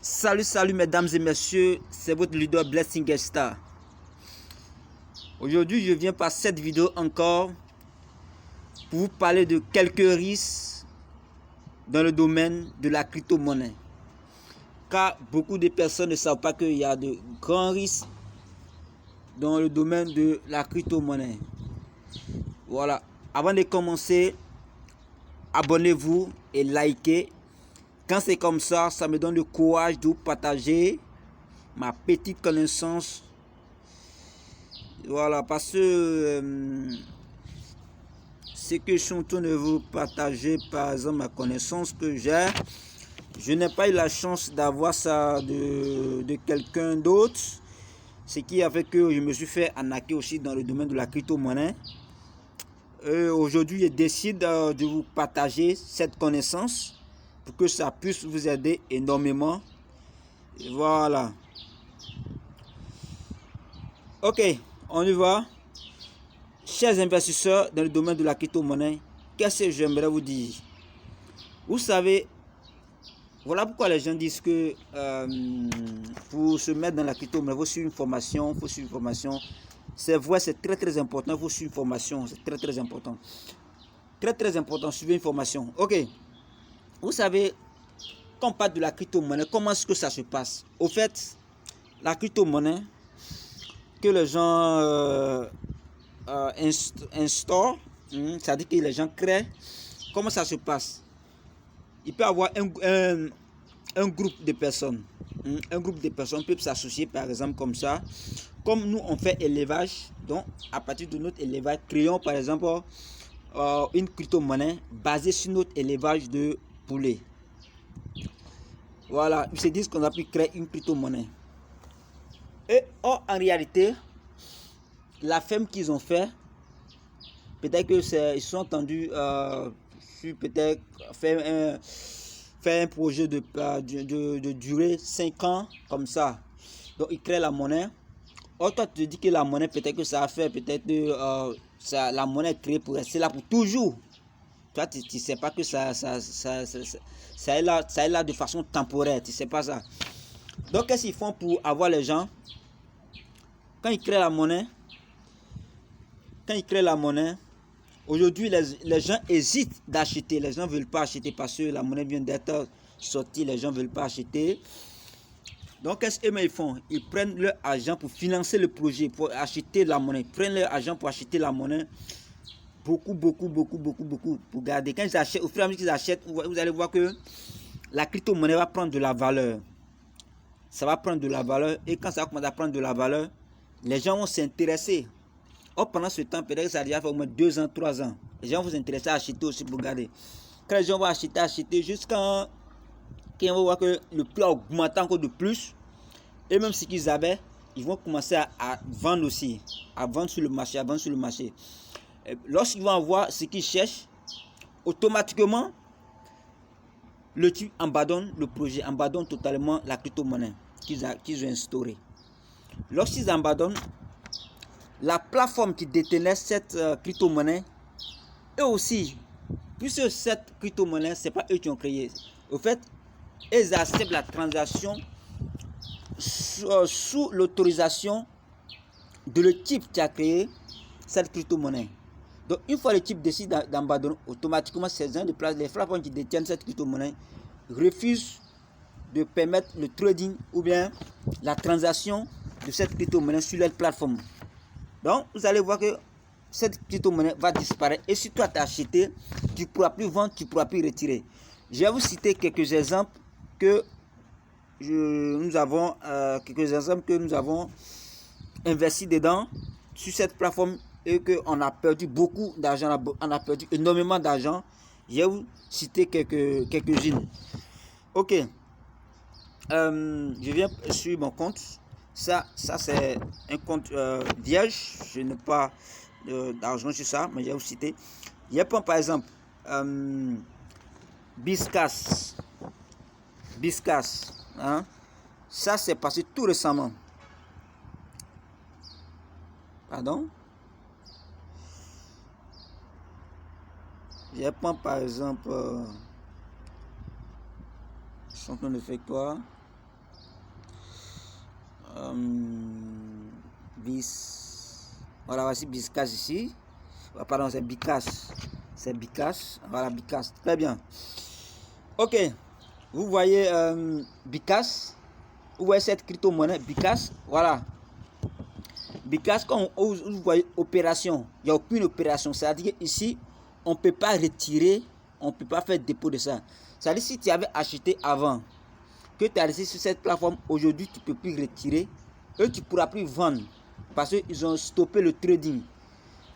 Salut mesdames et messieurs, c'est votre leader Blessing Star. Aujourd'hui, je viens par cette vidéo encore pour vous parler de quelques risques dans le domaine de la crypto-monnaie. Car beaucoup de personnes ne savent pas qu'il y a de grands risques dans le domaine de la crypto-monnaie. Voilà, avant de commencer, abonnez-vous et likez. Quand c'est comme ça, ça me donne le courage de vous partager ma petite connaissance. Voilà, parce que ce que je suis en train de vous partager, par exemple, ma connaissance que j'ai, je n'ai pas eu la chance d'avoir ça de quelqu'un d'autre. Ce qui a fait que je me suis fait arnaquer aussi dans le domaine de la crypto-monnaie. Aujourd'hui, je décide de vous partager cette connaissance pour que ça puisse vous aider énormément. Voilà. Ok, on y va. Chers investisseurs dans le domaine de la crypto-monnaie, qu'est-ce que j'aimerais vous dire? Vous savez, voilà pourquoi les gens disent que pour se mettre dans la crypto-monnaie, il faut suivre une formation, C'est vrai, c'est très important, il faut suivre une formation, c'est très important. Très important, suivre une formation. Ok, vous savez, quand on parle de la crypto-monnaie, comment est-ce que ça se passe? Au fait, la crypto-monnaie que les gens instaurent, c'est-à-dire que les gens créent, comment ça se passe? Il peut y avoir un groupe de personnes. Un groupe de personnes peut s'associer par exemple comme ça. Comme nous on fait élevage, donc à partir de notre élevage, créons par exemple une crypto-monnaie basée sur notre élevage de poulets. Voilà, ils se disent qu'on a pu créer une crypto-monnaie. Et en réalité, la ferme qu'ils ont fait, peut-être que ils sont entendus sur peut-être faire un projet de durée 5 ans comme ça. Donc ils créent la monnaie. Or toi tu te dis que la monnaie peut-être que ça va faire peut-être la monnaie est créée pour rester là pour toujours. Toi tu ne sais pas que ça est là de façon temporaire, tu ne sais pas ça. Donc qu'est-ce qu'ils font pour avoir les gens? Quand ils créent la monnaie, aujourd'hui les gens hésitent d'acheter. Les gens ne veulent pas acheter parce que la monnaie vient d'être sortie, les gens ne veulent pas acheter. Donc qu'est-ce qu'ils font? Ils prennent leur argent pour financer le projet, pour acheter la monnaie. Ils prennent leur argent pour acheter la monnaie. Beaucoup pour garder. Quand ils achètent, au fur et à mesure qu'ils achètent, vous allez voir que la crypto-monnaie va prendre de la valeur. Ça va prendre de la valeur. Et quand ça va commencer à prendre de la valeur, les gens vont s'intéresser. Or, pendant ce temps, peut-être que ça a déjà fait au moins 2 ans, 3 ans. Les gens vont s'intéresser à acheter aussi pour garder. Quand les gens vont acheter jusqu'à qu'ils vont voir que le prix augmente encore de plus. Et même ce qu'ils avaient, ils vont commencer à vendre aussi. À vendre sur le marché, Lorsqu'ils vont avoir ce qu'ils cherchent, automatiquement, le type abandonne le projet, abandonne totalement la crypto-monnaie qu'ils ont instaurée. Lorsqu'ils abandonnent, la plateforme qui détenait cette crypto-monnaie, eux aussi, puisque cette crypto-monnaie, ce n'est pas eux qui ont créé. Au fait, ils acceptent la transaction sous l'autorisation de le type qui a créé cette crypto-monnaie. Donc, une fois le type décide d'abandonner, automatiquement, ces gens de place, les plateformes qui détiennent cette crypto-monnaie refusent de permettre le trading ou bien la transaction de cette crypto-monnaie sur leur plateforme. Donc, vous allez voir que cette crypto-monnaie va disparaître. Et si toi tu as acheté, tu ne pourras plus vendre, tu ne pourras plus retirer. Je vais vous citer quelques exemples que nous avons investi dedans sur cette plateforme et qu'on a perdu beaucoup d'argent, on a perdu énormément d'argent. Je vais vous citer quelques-unes. Ok, je viens sur mon compte. Ça c'est un compte vierge. Je n'ai pas d'argent sur ça, mais je vais vous citer. Je prends par exemple Biscas. Hein? Ça c'est passé tout récemment. Pardon? Je prends par exemple son nom de factoire. Voilà, voici Biscash ici. Pardon, c'est Bicas. C'est Bicas. Voilà, Bicas. Très bien. Ok. Vous voyez Bicas. Vous voyez cette crypto-monnaie Bicas. Voilà. Bicas, quand vous voyez opération, il n'y a aucune opération. C'est-à-dire qu'ici, on ne peut pas retirer, on ne peut pas faire dépôt de ça. C'est-à-dire si tu avais acheté avant, que tu as laissé sur cette plateforme, aujourd'hui, tu ne peux plus retirer. Eux, tu ne pourras plus vendre. Parce qu'ils ont stoppé le trading.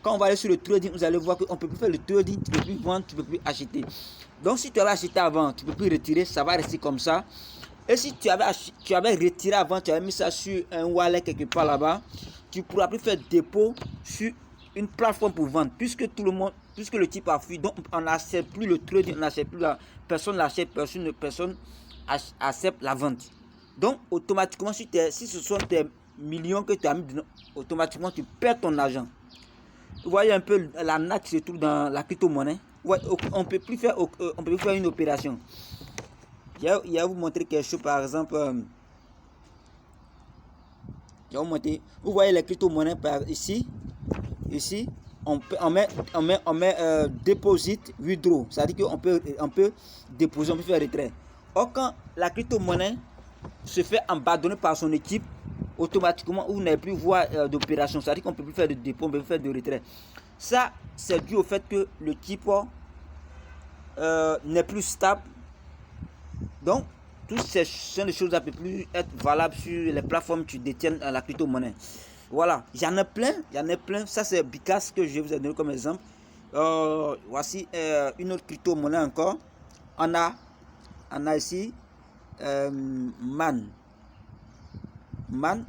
Quand on va aller sur le trading, vous allez voir qu'on ne peut plus faire le trading, tu ne peux plus vendre, tu ne peux plus acheter. Donc si tu avais acheté avant, tu ne peux plus retirer, ça va rester comme ça. Et si tu avais retiré avant, tu avais mis ça sur un wallet quelque part là-bas, tu ne pourras plus faire dépôt sur une plateforme pour vendre. Puisque le type a fui, donc on n'accepte plus le trading, on n'accepte plus personne n'achète, personne accepte la vente. Donc automatiquement, si ce sont tes millions que tu as mis, automatiquement tu perds ton argent. Vous voyez un peu la natte qui se trouve dans la crypto-monnaie. Ouais, on ne peut plus faire une opération. Je vais vous montrer quelque chose, par exemple. Je vais vous montrer. Vous voyez les crypto-monnaies ici. Ici, on met deposit, withdraw. C'est-à-dire qu'on peut déposer, on peut faire retrait. Or, quand la crypto-monnaie se fait abandonner par son équipe, automatiquement, vous n'avez plus voir d'opération. C'est-à-dire qu'on ne peut plus faire de dépôt, on peut plus faire de retrait. Ça, c'est dû au fait que le type n'est plus stable. Donc, toutes ces choses ne peuvent plus être valables sur les plateformes que tu détiens la crypto-monnaie. Voilà, il y en a plein. Ça, c'est Bicas que je vous ai donné comme exemple. Voici une autre crypto-monnaie encore. On a ici Man.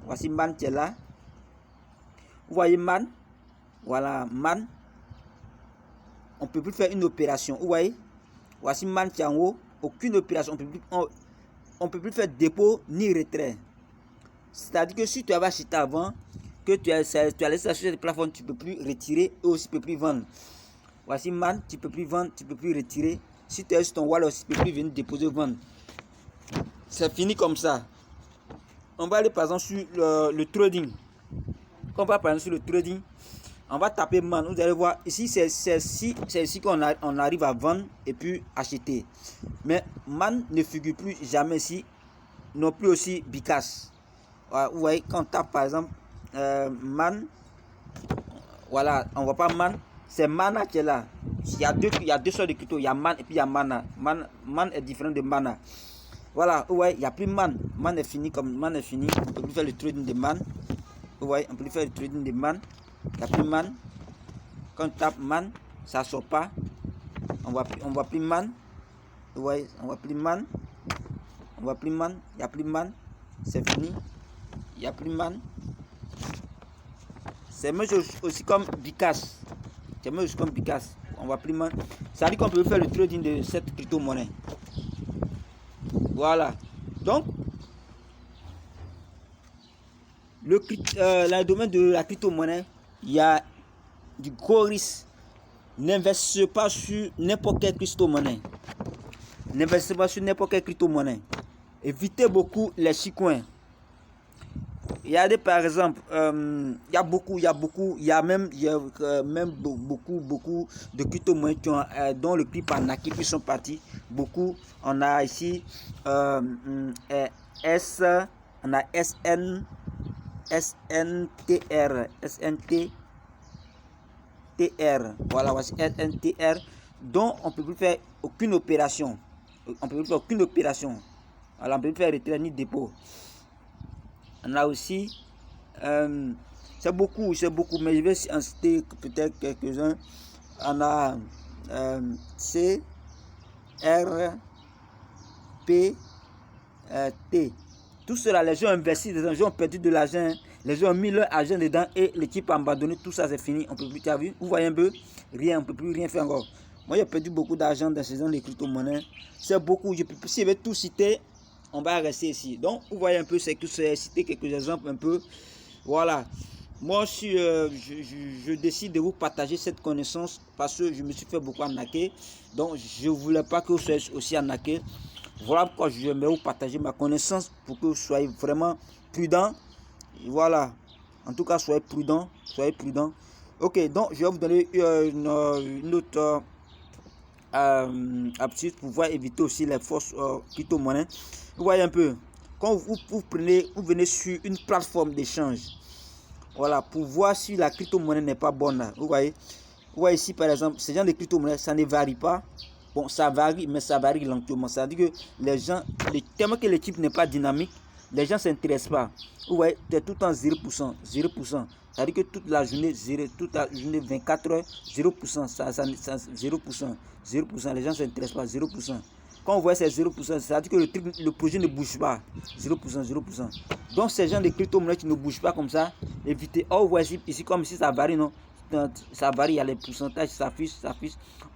Voici Man qui est là. Vous voyez Man. Voilà, Man. On ne peut plus faire une opération. Vous voyez. Voici Man qui est en haut. Aucune opération. On ne peut plus faire dépôt ni retrait. C'est-à-dire que si tu avais acheté avant, que tu as laissé acheter des plafonds, tu ne peux plus retirer et aussi tu ne peux plus vendre. Voici Man, tu ne peux plus vendre, tu ne peux plus retirer. Si tu es sur ton wallet, tu ne peux plus venir déposer vendre. C'est fini comme ça. On va aller par exemple sur le trading. Quand on va par exemple sur le trading, on va taper Man. Vous allez voir, ici c'est ici qu'on arrive à vendre et puis acheter. Mais Man ne figure plus jamais ici. Non plus aussi Bicas. Vous voyez, quand on tape par exemple Man, voilà, on voit pas Man, c'est Mana qui est là. Il y a deux sortes de crypto, il y a Man et puis il y a Mana. Man est différent de Mana. Voilà, vous voyez, il n'y a plus Man. Man est fini, on ne peut plus faire le trading de Man. Vous voyez, on ne peut plus faire le trading de Man. Il n'y a plus Man. Quand on tape Man, ça ne sort pas. On voit plus Man. Vous voyez, on voit plus Man. On voit plus Man. Il n'y a plus Man. C'est fini. Il n'y a plus Man. C'est même aussi comme Bicas. C'est même aussi comme Bicas. On voit plus Man. Ça veut dire qu'on peut faire le trading de cette crypto-monnaie. Voilà. Donc, le domaine de la crypto-monnaie, il y a du gros risque. N'investissez pas sur n'importe quelle crypto-monnaie. N'investissez pas sur n'importe quelle crypto-monnaie. Évitez beaucoup les shitcoins. Il y a par exemple, il y a même beaucoup de crypto-monnaies dont le prix par naqué puis sont partis. Beaucoup. On a ici on a SNTR. Voilà, voici SNTR, dont on ne peut plus faire aucune opération. Voilà, on ne peut plus faire retrait ni dépôt. On a aussi, c'est beaucoup, mais je vais en citer peut-être quelques-uns. On a C, R, P, T. Tout cela, les gens ont investi, les gens ont perdu de l'argent, les gens ont mis leur argent dedans et l'équipe a abandonné, tout ça c'est fini. On peut plus, tu as vu, vous voyez un peu, rien, on ne peut plus rien faire encore. Moi j'ai perdu beaucoup d'argent dans ces gens de crypto-monnaies. C'est beaucoup, si je vais tout citer, on va rester ici. Donc, vous voyez un peu, c'est que c'est citer quelques exemples un peu. Voilà. Moi, je décide de vous partager cette connaissance parce que je me suis fait beaucoup arnaquer. Donc, je ne voulais pas que vous soyez aussi arnaqués. Voilà pourquoi je vais vous partager ma connaissance pour que vous soyez vraiment prudents. Voilà. En tout cas, soyez prudents. Soyez prudents. Ok, donc je vais vous donner une autre aptitude pour pouvoir éviter aussi les fausses crypto-monnaies. Vous voyez un peu, quand vous venez sur une plateforme d'échange, voilà, pour voir si la crypto-monnaie n'est pas bonne là. Vous voyez ici par exemple, ce genre de crypto-monnaie, ça ne varie pas. Bon, ça varie, mais ça varie lentement. Ça veut dire que les gens, tellement que l'équipe n'est pas dynamique, les gens ne s'intéressent pas. Vous voyez, c'est tout le temps 0%, 0%. Ça veut dire que toute la journée, 24 heures, 0%, 0%, 0%, les gens ne s'intéressent pas, 0%. Quand on voit ces 0%, ça veut dire que le projet ne bouge pas, 0%, 0%. Donc ces gens de crypto-monnaies qui ne bougent pas comme ça, évitez. Oh, voici ici comme si ça varie, non? Ça varie, il y a les pourcentages, ça affiche.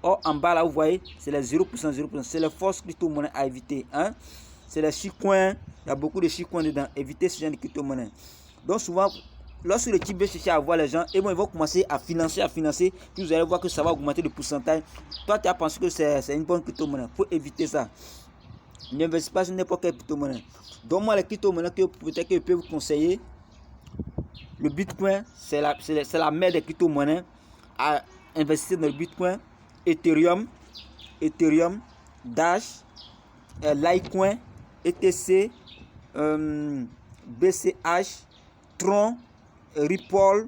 Or, en bas là, vous voyez, c'est les 0%, 0%. C'est les fausses crypto-monnaies à éviter. Hein? C'est les shitcoins. Il y a beaucoup de shitcoins dedans. Évitez ce genre de crypto-monnaies. Donc, souvent, lorsque le type veut chercher à voir les gens, et bon, ils vont commencer à financer. Puis vous allez voir que ça va augmenter le pourcentage. Toi, tu as pensé que c'est une bonne crypto-monnaie. Il faut éviter ça. N'investissez pas sur n'importe quelle crypto-monnaie. Donc, moi, les crypto-monnaies que peut-être que je peux vous conseiller, le Bitcoin, c'est la mère des crypto-monnaies. À investir dans le Bitcoin, Ethereum, Dash, Litecoin, ETC, BCH, Tron, Ripple,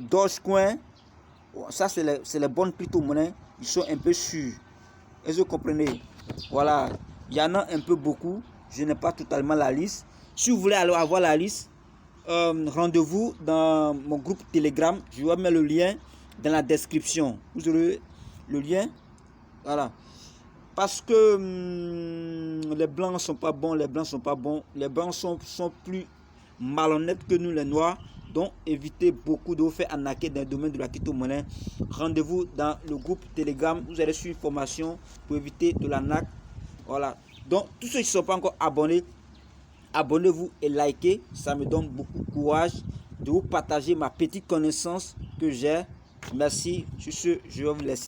Dogecoin. Ça, c'est les bonnes crypto-monnaies. Ils sont un peu sûrs. Est-ce que vous comprenez? Voilà. Il y en a un peu beaucoup. Je n'ai pas totalement la liste. Si vous voulez alors avoir la liste, rendez-vous dans mon groupe Telegram. Je vais mettre le lien dans la description. Vous aurez le lien. Voilà. Parce que les blancs ne sont pas bons. Les blancs sont plus malhonnêtes que nous les noirs. Donc évitez beaucoup de vous faire arnaquer dans le domaine de la crypto-monnaie. Rendez-vous dans le groupe Telegram. Vous allez suivre une formation pour éviter de l'arnaque. Voilà. Donc tous ceux qui ne sont pas encore abonnés, abonnez-vous et likez. Ça me donne beaucoup de courage de vous partager ma petite connaissance que j'ai. Merci. Sur ce, je vais vous laisser.